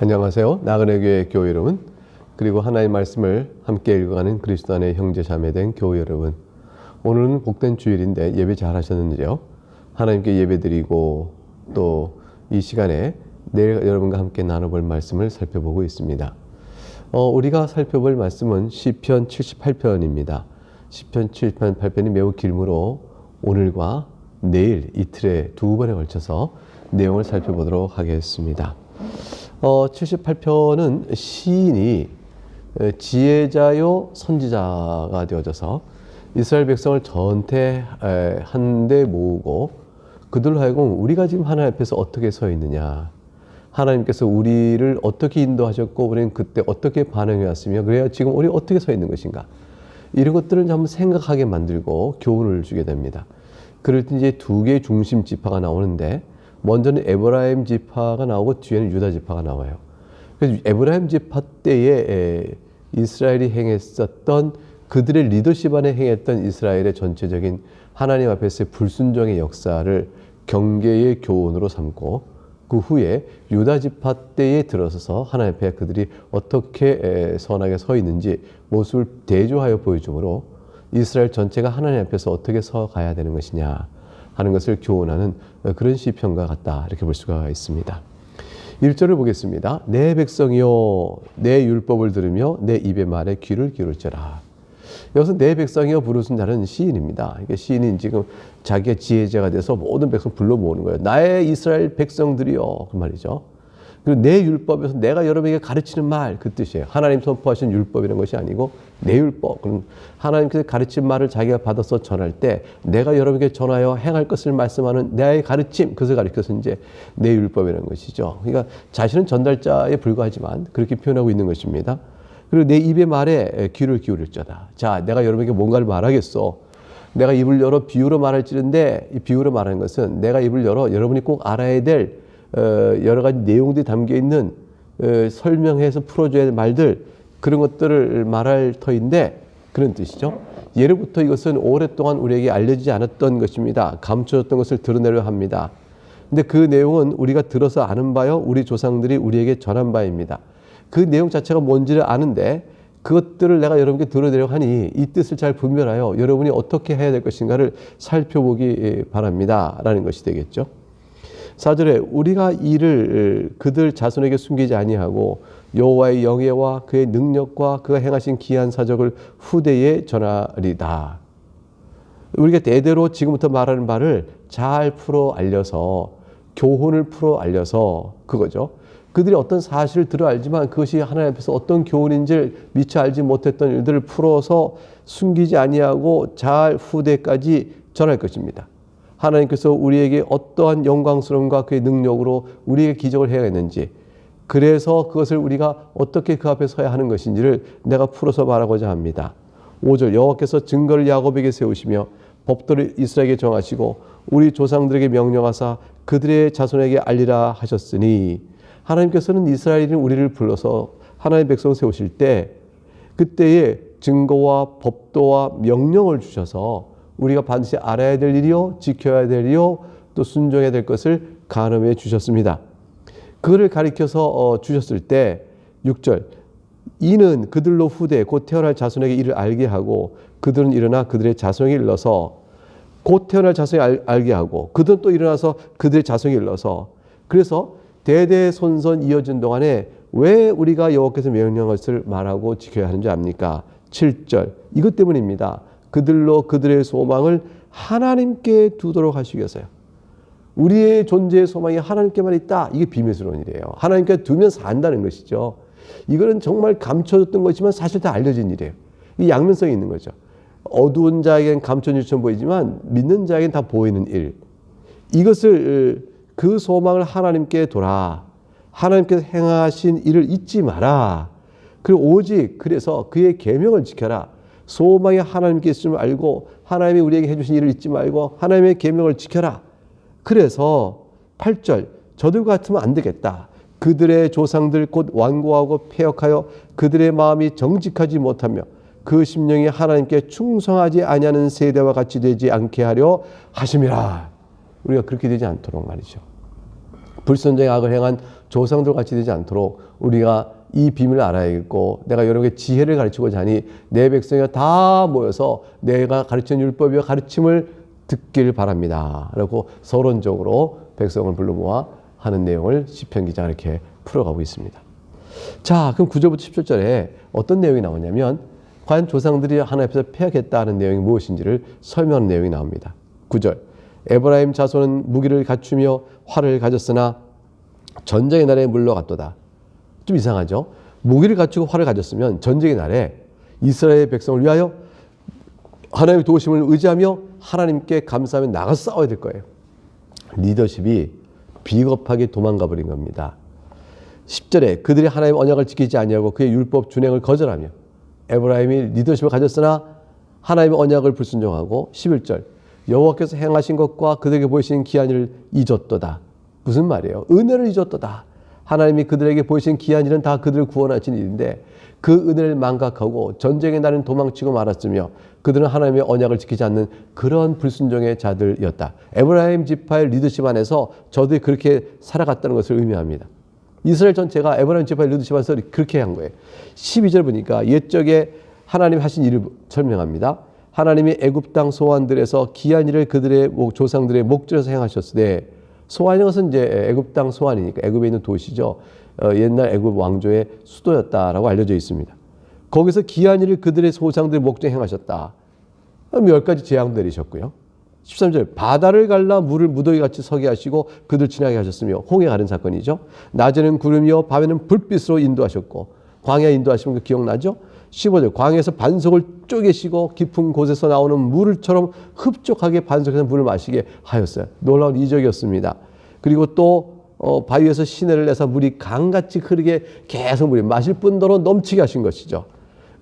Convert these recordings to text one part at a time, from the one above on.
안녕하세요. 나그네 교회 교회 여러분, 그리고 하나님의 말씀을 함께 읽어가는 그리스도 안의 형제 자매된 교회 여러분, 오늘은 복된 주일인데 예배 잘 하셨는지요? 하나님께 예배드리고 또 이 시간에 내일 여러분과 함께 나눠볼 말씀을 살펴보고 있습니다. 우리가 살펴볼 말씀은 시편 78편입니다. 시편 78편이 매우 길므로 오늘과 내일 이틀에 두 번에 걸쳐서 내용을 살펴보도록 하겠습니다. 78편은 시인이 지혜자요 선지자가 되어져서 이스라엘 백성을 전체 한데 모으고 그들로 하여금 우리가 지금 하나님 앞에서 어떻게 서 있느냐, 하나님께서 우리를 어떻게 인도하셨고 우리는 그때 어떻게 반응해 왔으며 그래야 지금 우리 어떻게 서 있는 것인가, 이런 것들을 한번 생각하게 만들고 교훈을 주게 됩니다. 그럴 때 이제 두 개의 중심 지파가 나오는데, 먼저는 에브라임 지파가 나오고 뒤에는 유다 지파가 나와요. 그래서 에브라임 지파 때에 이스라엘이 행했었던, 그들의 리더십 안에 행했던 이스라엘의 전체적인 하나님 앞에서의 불순종의 역사를 경계의 교훈으로 삼고, 그 후에 유다 지파 때에 들어서서 하나님 앞에 그들이 어떻게 선하게 서 있는지 모습을 대조하여 보여주므로 이스라엘 전체가 하나님 앞에서 어떻게 서 가야 되는 것이냐 하는 것을 교훈하는 그런 시편과 같다, 이렇게 볼 수가 있습니다. 1절을 보겠습니다. 내 백성이여 내 율법을 들으며 내 입의 말에 귀를 기울여라. 여기서 내 백성이여 부르신 자는 시인입니다. 그러니까 시인이 지금 자기가 지혜자가 돼서 모든 백성 불러 모으는 거예요. 나의 이스라엘 백성들이여, 그 말이죠. 그리고 내 율법에서 내가 여러분에게 가르치는 말, 그 뜻이에요. 하나님 선포하신 율법이라는 것이 아니고 내 율법. 그럼 하나님께서 가르친 말을 자기가 받아서 전할 때 내가 여러분에게 전하여 행할 것을 말씀하는 나의 가르침, 그것을 가르쳐서 이제 내 율법이라는 것이죠. 그러니까 자신은 전달자에 불과하지만 그렇게 표현하고 있는 것입니다. 그리고 내 입의 말에 귀를 기울일자다. 자, 내가 여러분에게 뭔가를 말하겠어. 내가 입을 열어 비유로 말할지는데, 이 비유로 말하는 것은 내가 입을 열어 여러분이 꼭 알아야 될 여러 가지 내용들이 담겨 있는 설명해서 풀어줘야 할 말들, 그런 것들을 말할 터인데, 그런 뜻이죠. 예로부터 이것은 오랫동안 우리에게 알려지지 않았던 것입니다. 감춰졌던 것을 드러내려 합니다. 근데 그 내용은 우리가 들어서 아는 바요, 우리 조상들이 우리에게 전한 바입니다. 그 내용 자체가 뭔지를 아는데 그것들을 내가 여러분께 드러내려고 하니 이 뜻을 잘 분별하여 여러분이 어떻게 해야 될 것인가를 살펴보기 바랍니다 라는 것이 되겠죠. 4절에 우리가 이를 그들 자손에게 숨기지 아니하고 여호와의 영예와 그의 능력과 그가 행하신 기이한 사적을 후대에 전하리다. 우리가 대대로 지금부터 말하는 바를 잘 풀어 알려서, 교훈을 풀어 알려서, 그거죠. 그들이 어떤 사실을 들어 알지만 그것이 하나님 앞에서 어떤 교훈인지를 미처 알지 못했던 일들을 풀어서 숨기지 아니하고 잘 후대까지 전할 것입니다. 하나님께서 우리에게 어떠한 영광스러움과 그의 능력으로 우리에게 기적을 해야겠는지, 그래서 그것을 우리가 어떻게 그 앞에 서야 하는 것인지를 내가 풀어서 말하고자 합니다. 5절 여호와께서 증거를 야곱에게 세우시며 법도를 이스라엘에게 정하시고 우리 조상들에게 명령하사 그들의 자손에게 알리라 하셨으니, 하나님께서는 이스라엘인 우리를 불러서 하나님의 백성을 세우실 때 그때에 증거와 법도와 명령을 주셔서 우리가 반드시 알아야 될 일이요, 지켜야 될 일이요, 또 순종해야 될 것을 가늠해 주셨습니다. 그거를 가르쳐서 주셨을 때 6절 이는 그들로 후대 곧 태어날 자손에게 이를 알게 하고 그들은 일어나 그들의 자손에게 일러서, 곧 태어날 자손에게 알게 하고 그들은 또 일어나서 그들의 자손에게 일러서, 그래서 대대손손 이어진 동안에 왜 우리가 여호와께서 명령한 것을 말하고 지켜야 하는지 압니까? 7절 이것 때문입니다. 그들로 그들의 소망을 하나님께 두도록 하시기 위해서요. 우리의 존재의 소망이 하나님께만 있다, 이게 비밀스러운 일이에요. 하나님께 두면 산다는 것이죠. 이거는 정말 감춰졌던 것이지만 사실 다 알려진 일이에요. 이 양면성이 있는 거죠. 어두운 자에겐 감춰진 일처럼 보이지만 믿는 자에겐 다 보이는 일, 이것을 그 소망을 하나님께 둬라. 하나님께서 행하신 일을 잊지 마라. 그리고 오직 그래서 그의 계명을 지켜라. 소망이 하나님께 있음을 알고 하나님이 우리에게 해주신 일을 잊지 말고 하나님의 계명을 지켜라. 그래서 8절 저들과 같으면 안 되겠다. 그들의 조상들 곧 완고하고 패역하여 그들의 마음이 정직하지 못하며 그 심령이 하나님께 충성하지 아니하는 세대와 같이 되지 않게 하려 하심이라. 우리가 그렇게 되지 않도록 말이죠. 불순종의 악을 행한 조상들 같이 되지 않도록 우리가 이 비밀을 알아야겠고, 내가 여러분에게 지혜를 가르치고자 하니 내 백성이 다 모여서 내가 가르치는 율법이와 가르침을 듣길 바랍니다. 라고 서론적으로 백성을 불러 모아 하는 내용을 시편 기자가 이렇게 풀어가고 있습니다. 자, 그럼 9절부터 17절에 어떤 내용이 나오냐면 과연 조상들이 하나님 앞에서 패역했다는 내용이 무엇인지를 설명하는 내용이 나옵니다. 9절, 에브라임 자손은 무기를 갖추며 활을 가졌으나 전쟁의 날에 물러갔도다. 좀 이상하죠? 무기를 갖추고 활을 가졌으면 전쟁의 날에 이스라엘 백성을 위하여 하나님의 도우심을 의지하며 하나님께 감사하며 나가서 싸워야 될 거예요. 리더십이 비겁하게 도망가 버린 겁니다. 10절에 그들이 하나님의 언약을 지키지 아니하고 그의 율법 준행을 거절하며, 에브라임이 리더십을 가졌으나 하나님의 언약을 불순종하고, 11절, 여호와께서 행하신 것과 그들에게 보이신 기한 일을 잊었도다. 무슨 말이에요? 은혜를 잊었도다. 하나님이 그들에게 보이신 기한 일은 다 그들을 구원하신 일인데 그 은혜를 망각하고 전쟁의 날은 도망치고 말았으며 그들은 하나님의 언약을 지키지 않는 그런 불순종의 자들이었다. 에브라임 지파의 리더십 안에서 저들이 그렇게 살아갔다는 것을 의미합니다. 이스라엘 전체가 에브라임 지파의 리더십 안에서 그렇게 한 거예요. 12절 보니까 옛적에 하나님 하신 일을 설명합니다. 하나님이 애굽 땅 소환들에서 기한 일을 그들의 조상들의 목전에서 행하셨으되, 소환인 것은 이제 애굽 땅 소환이니까 애굽에 있는 도시죠. 옛날 애굽 왕조의 수도였다라고 알려져 있습니다. 거기서 기한 일을 그들의 조상들의 목전에 행하셨다. 10가지 재앙 내리셨고요. 13절, 바다를 갈라 물을 무더기같이 서게 하시고 그들 지나게 하셨으며, 홍해 가른 사건이죠. 낮에는 구름이요 밤에는 불빛으로 인도하셨고, 광야 인도하시는 거 기억나죠? 15절, 광야에서 반석을 쪼개시고 깊은 곳에서 나오는 물처럼 흡족하게 반석에서 물을 마시게 하였어요. 놀라운 이적이었습니다. 그리고 또 바위에서 시내를 내서 물이 강같이 흐르게 계속 물이 마실 뿐더러 넘치게 하신 것이죠.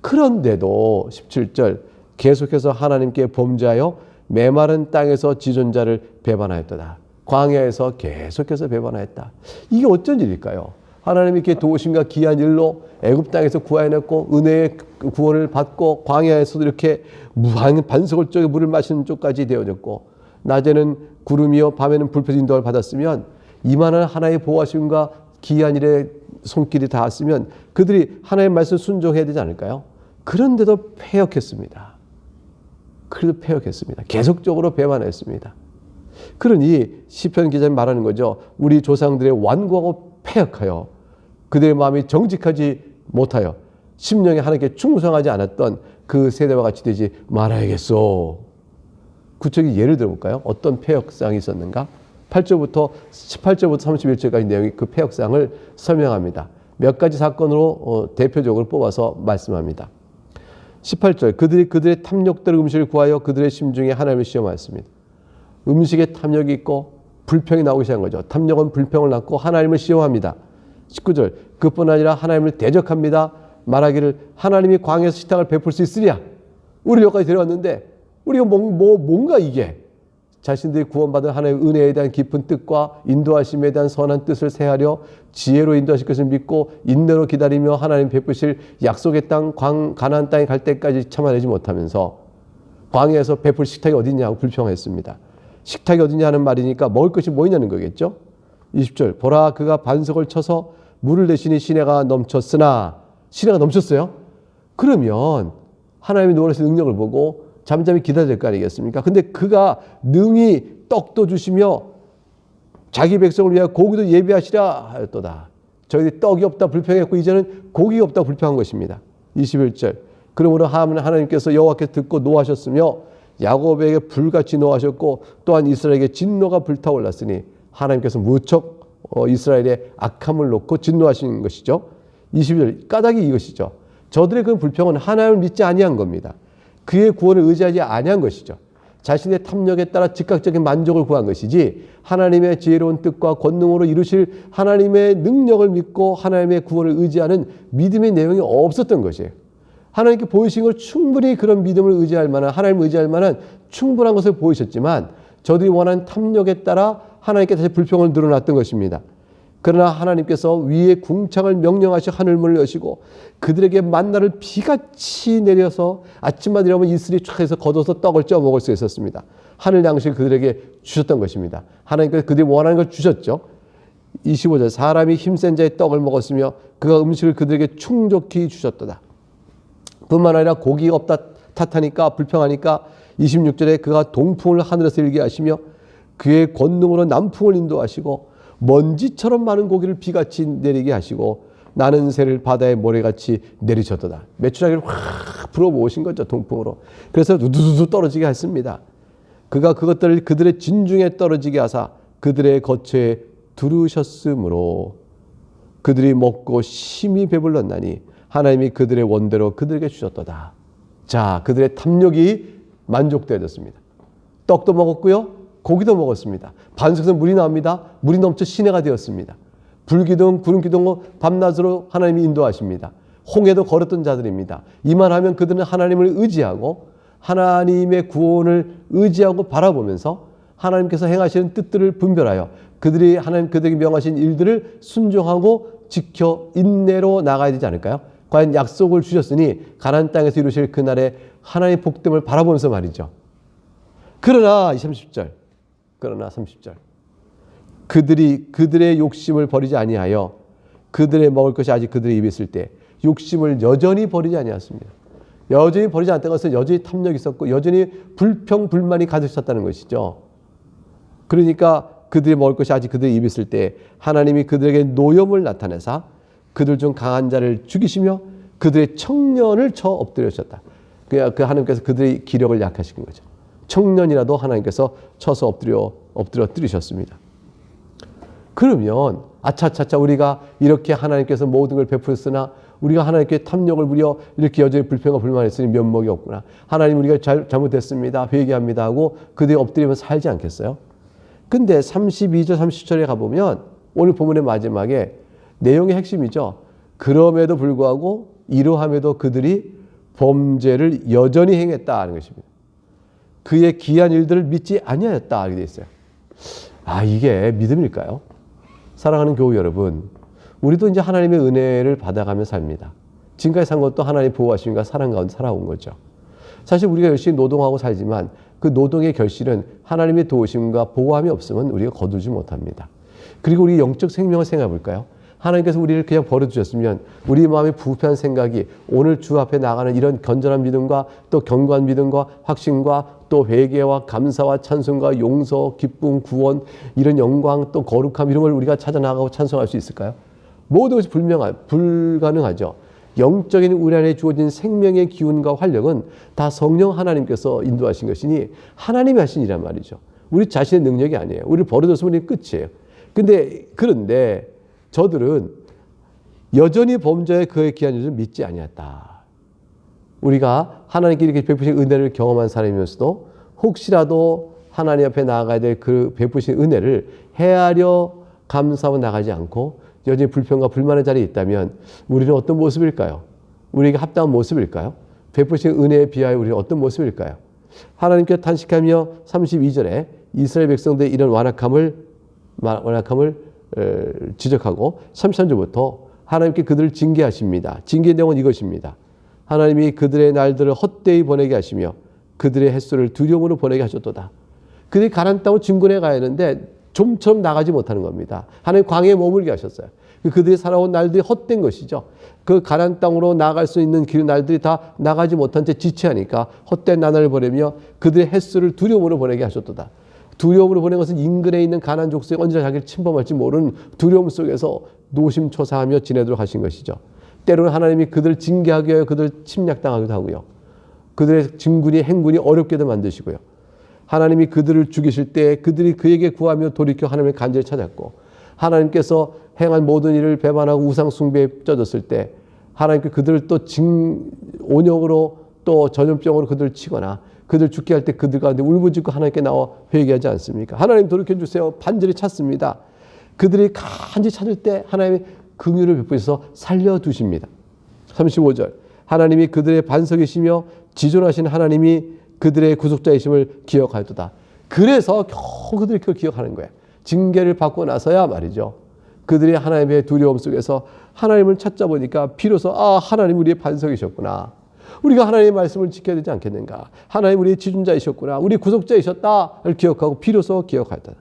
그런데도 17절, 계속해서 하나님께 범죄하여 메마른 땅에서 지존자를 배반하였도다. 광야에서 계속해서 배반하였다. 이게 어쩐 일일까요? 하나님이 이렇게 도우심과 기한 일로 애굽 땅에서 구하여냈고 은혜의 구원을 받고 광야에서도 이렇게 반석을 쪼개 물을 마시는 쪽까지 되어졌고, 낮에는 구름이요 밤에는 불빛 인도를 받았으면, 이만한 하나님의 보호하심과 기한 일의 손길이 닿았으면 그들이 하나님의 말씀 순종해야 되지 않을까요? 그런데도 패역했습니다. 그래도 패역했습니다. 계속적으로 배반했습니다. 그러니 시편 기자는 말하는 거죠. 우리 조상들의 완고하고 패역하여 그들의 마음이 정직하지 못하여 심령에 하나님께 충성하지 않았던 그 세대와 같이 되지 말아야겠소. 구체적인 예를 들어볼까요? 어떤 패역상이 있었는가? 8절부터 18절부터 31절까지 내용이 그 패역상을 설명합니다. 몇 가지 사건으로 대표적으로 뽑아서 말씀합니다. 18절, 그들이 그들의 탐욕대로 음식을 구하여 그들의 심중에 하나님을 시험하였습니다. 음식에 탐욕이 있고 불평이 나오기 시작한 거죠. 탐욕은 불평을 낳고 하나님을 시험합니다. 19절, 그뿐 아니라 하나님을 대적합니다. 말하기를 하나님이 광야에서 식탁을 베풀 수 있으랴. 우리 여기까지 데려왔는데 우리가 뭔가 이게 자신들이 구원받은 하나님의 은혜에 대한 깊은 뜻과 인도하심에 대한 선한 뜻을 새하려 지혜로 인도하실 것을 믿고 인내로 기다리며 하나님 베푸실 약속의 땅 가나안 땅에 갈 때까지 참아내지 못하면서 광야에서 베풀 식탁이 어디냐고 불평했습니다. 식탁이 어디냐 하는 말이니까 먹을 것이 뭐 있냐는 거겠죠. 20절, 보라 그가 반석을 쳐서 물을 내시니 시내가 넘쳤으나, 시내가 넘쳤어요. 그러면 하나님의 노릇의 능력을 보고 잠잠히 기다려야 될 거 아니겠습니까? 근데 그가 능히 떡도 주시며 자기 백성을 위하여 고기도 예비하시라 하였도다. 저희들이 떡이 없다 불평했고 이제는 고기가 없다 불평한 것입니다. 21절, 그러므로 하나님께서 여호와께서 듣고 노하셨으며 야곱에게 불같이 노하셨고 또한 이스라엘에게 진노가 불타올랐으니 하나님께서 무척 이스라엘의 악함을 놓고 진노하시는 것이죠. 22절, 까닭이 이것이죠. 저들의 그 불평은 하나님을 믿지 아니한 겁니다. 그의 구원을 의지하지 아니한 것이죠. 자신의 탐욕에 따라 즉각적인 만족을 구한 것이지 하나님의 지혜로운 뜻과 권능으로 이루실 하나님의 능력을 믿고 하나님의 구원을 의지하는 믿음의 내용이 없었던 것이에요. 하나님께 보이신 걸 충분히 그런 믿음을 의지할 만한, 하나님을 의지할 만한 충분한 것을 보이셨지만 저들이 원하는 탐욕에 따라 하나님께 다시 불평을 늘어놨던 것입니다. 그러나 하나님께서 위에 궁창을 명령하시 하늘문을 여시고 그들에게 만나를 비같이 내려서 아침마다 일어나면 이슬이 쫙 해서 걷어서 떡을 쪄 먹을 수 있었습니다. 하늘 양식을 그들에게 주셨던 것입니다. 하나님께서 그들이 원하는 걸 주셨죠. 25절 사람이 힘센 자의 떡을 먹었으며 그가 음식을 그들에게 충족히 주셨도다. 뿐만 아니라 고기가 없다 탓하니까 불평하니까 26절에 그가 동풍을 하늘에서 일게 하시며 그의 권능으로 남풍을 인도하시고 먼지처럼 많은 고기를 비같이 내리게 하시고 나는 새를 바다의 모래같이 내리셨도다. 메추라기를 확 불어모으신 거죠. 동풍으로. 그래서 두두두두 떨어지게 했습니다. 그가 그것들을 그들의 진중에 떨어지게 하사 그들의 거처에 두르셨으므로 그들이 먹고 심히 배불렀나니 하나님이 그들의 원대로 그들에게 주셨도다. 자, 그들의 탐욕이 만족되어졌습니다. 떡도 먹었고요. 고기도 먹었습니다. 반석에서 물이 나옵니다. 물이 넘쳐 시내가 되었습니다. 불기둥, 구름기둥 밤낮으로 하나님이 인도하십니다. 홍해도 걸었던 자들입니다. 이만하면 그들은 하나님을 의지하고 하나님의 구원을 의지하고 바라보면서 하나님께서 행하시는 뜻들을 분별하여 그들이 하나님 그들에게 명하신 일들을 순종하고 지켜 인내로 나가야 되지 않을까요? 과연 약속을 주셨으니 가나안 땅에서 이루실 그날에 하나님의 복됨을 바라보면서 말이죠. 그러나 30절 그들이 그들의 욕심을 버리지 아니하여 그들의 먹을 것이 아직 그들의 입에 있을 때 욕심을 여전히 버리지 아니하였습니다. 여전히 버리지 않았다는 것은 여전히 탐욕이 있었고 여전히 불평 불만이 가득 찼다는 것이죠. 그러니까 그들이 먹을 것이 아직 그들의 입에 있을 때 하나님이 그들에게 노염을 나타내사 그들 중 강한 자를 죽이시며 그들의 청년을 쳐 엎드려주셨다. 그 하나님께서 그들의 기력을 약화시킨 거죠. 청년이라도 하나님께서 쳐서 엎드려뜨리셨습니다. 그러면 아차차차 우리가 이렇게 하나님께서 모든 걸 베풀었으나 우리가 하나님께 탐욕을 부려 이렇게 여전히 불평과 불만했으니 면목이 없구나. 하나님 우리가 잘못했습니다. 회개합니다 하고 그들이 엎드리면 살지 않겠어요? 근데 32절 30절에 가보면 오늘 본문의 마지막에 내용의 핵심이죠. 그럼에도 불구하고 이러함에도 그들이 범죄를 여전히 행했다는 것입니다. 그의 기한 일들을 믿지 아니하였다 이렇게 되어 있어요. 아, 이게 믿음일까요? 사랑하는 교우 여러분, 우리도 이제 하나님의 은혜를 받아가며 삽니다. 지금까지 산 것도 하나님의 보호하심과 사랑 가운데 살아온 거죠. 사실 우리가 열심히 노동하고 살지만 그 노동의 결실은 하나님의 도우심과 보호함이 없으면 우리가 거두지 못합니다. 그리고 우리 영적 생명을 생각해 볼까요? 하나님께서 우리를 그냥 버려두셨으면 우리 마음에 부패한 생각이 오늘 주 앞에 나가는 이런 건전한 믿음과 또 견고한 믿음과 확신과 또 회개와 감사와 찬송과 용서, 기쁨, 구원, 이런 영광 또 거룩함 이런 걸 우리가 찾아나가고 찬송할 수 있을까요? 모든 것이 불가능하죠. 영적인 우리 안에 주어진 생명의 기운과 활력은 다 성령 하나님께서 인도하신 것이니 하나님이 하신 일이란 말이죠. 우리 자신의 능력이 아니에요. 우리를 버려뒀으면 우리 끝이에요. 그런데 저들은 여전히 범죄에 그의 기한 일을 믿지 아니했다. 우리가 하나님께 이렇게 베푸신 은혜를 경험한 사람이면서도 혹시라도 하나님 앞에 나아가야 될 그 베푸신 은혜를 헤아려 감사하고 나가지 않고 여전히 불평과 불만의 자리에 있다면 우리는 어떤 모습일까요? 우리에게 합당한 모습일까요? 베푸신 은혜에 비하여 우리는 어떤 모습일까요? 하나님께 탄식하며 32절에 이스라엘 백성들의 이런 완악함을 지적하고 33절부터 하나님께 그들을 징계하십니다. 징계의 내용은 이것입니다. 하나님이 그들의 날들을 헛되이 보내게 하시며 그들의 햇수를 두려움으로 보내게 하셨도다. 그들이 가나안 땅으로 진군해 가야 하는데 좀처럼 나가지 못하는 겁니다. 하나님 광야에 머물게 하셨어요. 그들이 살아온 날들이 헛된 것이죠. 그 가나안 땅으로 나아갈 수 있는 길 날들이 다 나가지 못한 채 지체하니까 헛된 나날을 보내며 그들의 햇수를 두려움으로 보내게 하셨도다. 두려움으로 보낸 것은 인근에 있는 가나안 족속이 언제 자기를 침범할지 모르는 두려움 속에서 노심초사하며 지내도록 하신 것이죠. 때로는 하나님이 그들을 징계하기 위하여 그들을 침략당하기도 하고요. 그들의 진군이 행군이 어렵게도 만드시고요. 하나님이 그들을 죽이실 때 그들이 그에게 구하며 돌이켜 하나님의 간절히 찾았고 하나님께서 행한 모든 일을 배반하고 우상 숭배에 젖었을 때 하나님께 그들을 또 온역으로 또 전염병으로 그들을 치거나 그들 죽게 할 때 그들 가운데 울부짖고 하나님께 나와 회개하지 않습니까? 하나님 돌이켜주세요. 반절히 찾습니다. 그들이 간절히 찾을 때 하나님의 긍휼을 베푸셔서 살려두십니다. 35절 하나님이 그들의 반석이시며 지존하신 하나님이 그들의 구속자이심을 기억하였도다. 그래서 겨우 그들이 그걸 기억하는 거예요. 징계를 받고 나서야 말이죠. 그들이 하나님의 두려움 속에서 하나님을 찾자 보니까 비로소 하나님 우리의 반석이셨구나. 우리가 하나님의 말씀을 지켜야 되지 않겠는가. 하나님 우리의 지존자이셨구나. 우리 구속자이셨다를 기억하고 비로소 기억하였다.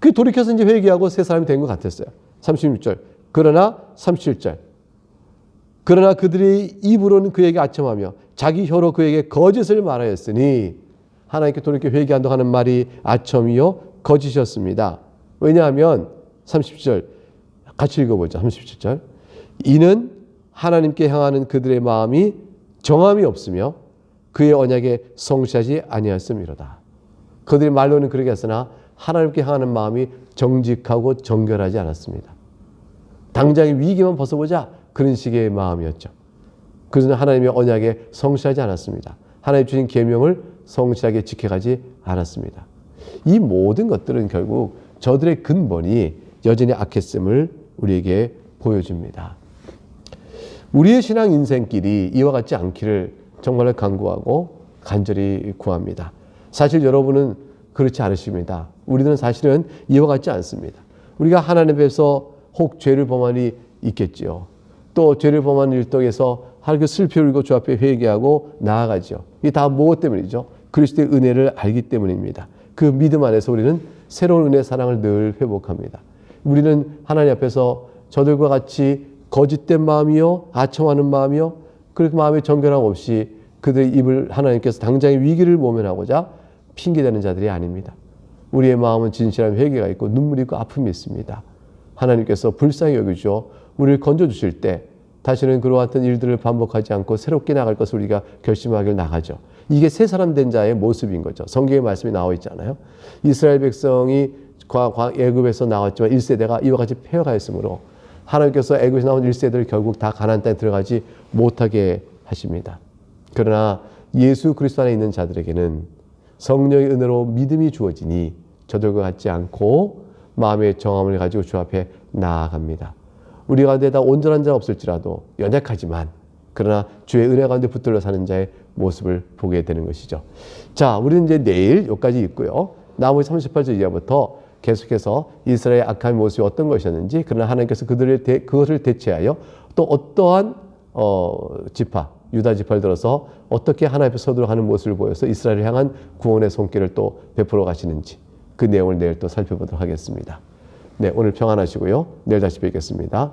그 돌이켜서 이제 회개하고 새 사람이 된 것 같았어요. 36절. 그러나 37절. 그러나 그들이 입으로는 그에게 아첨하며 자기 혀로 그에게 거짓을 말하였으니 하나님께 돌이켜 회개한다고 하는 말이 아첨이요 거짓이었습니다. 왜냐하면 37절 같이 읽어보죠. 37절. 이는 하나님께 향하는 그들의 마음이 정함이 없으며 그의 언약에 성실하지 아니하였음이로다. 그들이 말로는 그러게 했으나 하나님께 향하는 마음이 정직하고 정결하지 않았습니다. 당장의 위기만 벗어보자 그런 식의 마음이었죠. 그래서 하나님의 언약에 성실하지 않았습니다. 하나님 주신 계명을 성실하게 지켜가지 않았습니다. 이 모든 것들은 결국 저들의 근본이 여전히 악했음을 우리에게 보여줍니다. 우리의 신앙 인생길이 이와 같지 않기를 정말로 간구하고 간절히 구합니다. 사실 여러분은 그렇지 않으십니다. 우리는 사실은 이와 같지 않습니다. 우리가 하나님 앞에서 혹 죄를 범한 일이 있겠지요. 또 죄를 범한 일독에서 하나님께 슬피 울고 주 앞에 회개하고 나아가죠. 이게 다 무엇 때문이죠? 그리스도의 은혜를 알기 때문입니다. 그 믿음 안에서 우리는 새로운 은혜의 사랑을 늘 회복합니다. 우리는 하나님 앞에서 저들과 같이 거짓된 마음이요 아첨하는 마음이요 그렇게 마음의 정결함 없이 그들의 입을 하나님께서 당장의 위기를 모면하고자 핑계대는 자들이 아닙니다. 우리의 마음은 진실한 회개가 있고 눈물이 있고 아픔이 있습니다. 하나님께서 불쌍히 여겨주어 우리를 건져주실 때 다시는 그와 같은 일들을 반복하지 않고 새롭게 나갈 것을 우리가 결심하길 나가죠. 이게 새 사람 된 자의 모습인 거죠. 성경의 말씀이 나와 있잖아요. 이스라엘 백성이 애굽에서 나왔지만 1세대가 이와 같이 폐허하였으므로 하나님께서 애굽에서 나온 1세대를 결국 다 가나안 땅에 들어가지 못하게 하십니다. 그러나 예수 그리스도 안에 있는 자들에게는 성령의 은혜로 믿음이 주어지니 저들과 같지 않고 마음의 정함을 가지고 주 앞에 나아갑니다. 우리 가운데 다 온전한 자가 없을지라도 연약하지만 그러나 주의 은혜 가운데 붙들려 사는 자의 모습을 보게 되는 것이죠. 자, 우리는 이제 내일 여기까지 있고요. 나머지 38절 이하부터 계속해서 이스라엘의 악한 모습이 어떤 것이었는지 그러나 하나님께서 그것을 대체하여 또 어떠한 지파, 유다 지파를 들어서 어떻게 하나님 앞에 서도록 하는 모습을 보여서 이스라엘을 향한 구원의 손길을 또 베풀어 가시는지 그 내용을 내일 또 살펴보도록 하겠습니다. 네, 오늘 평안하시고요. 내일 다시 뵙겠습니다.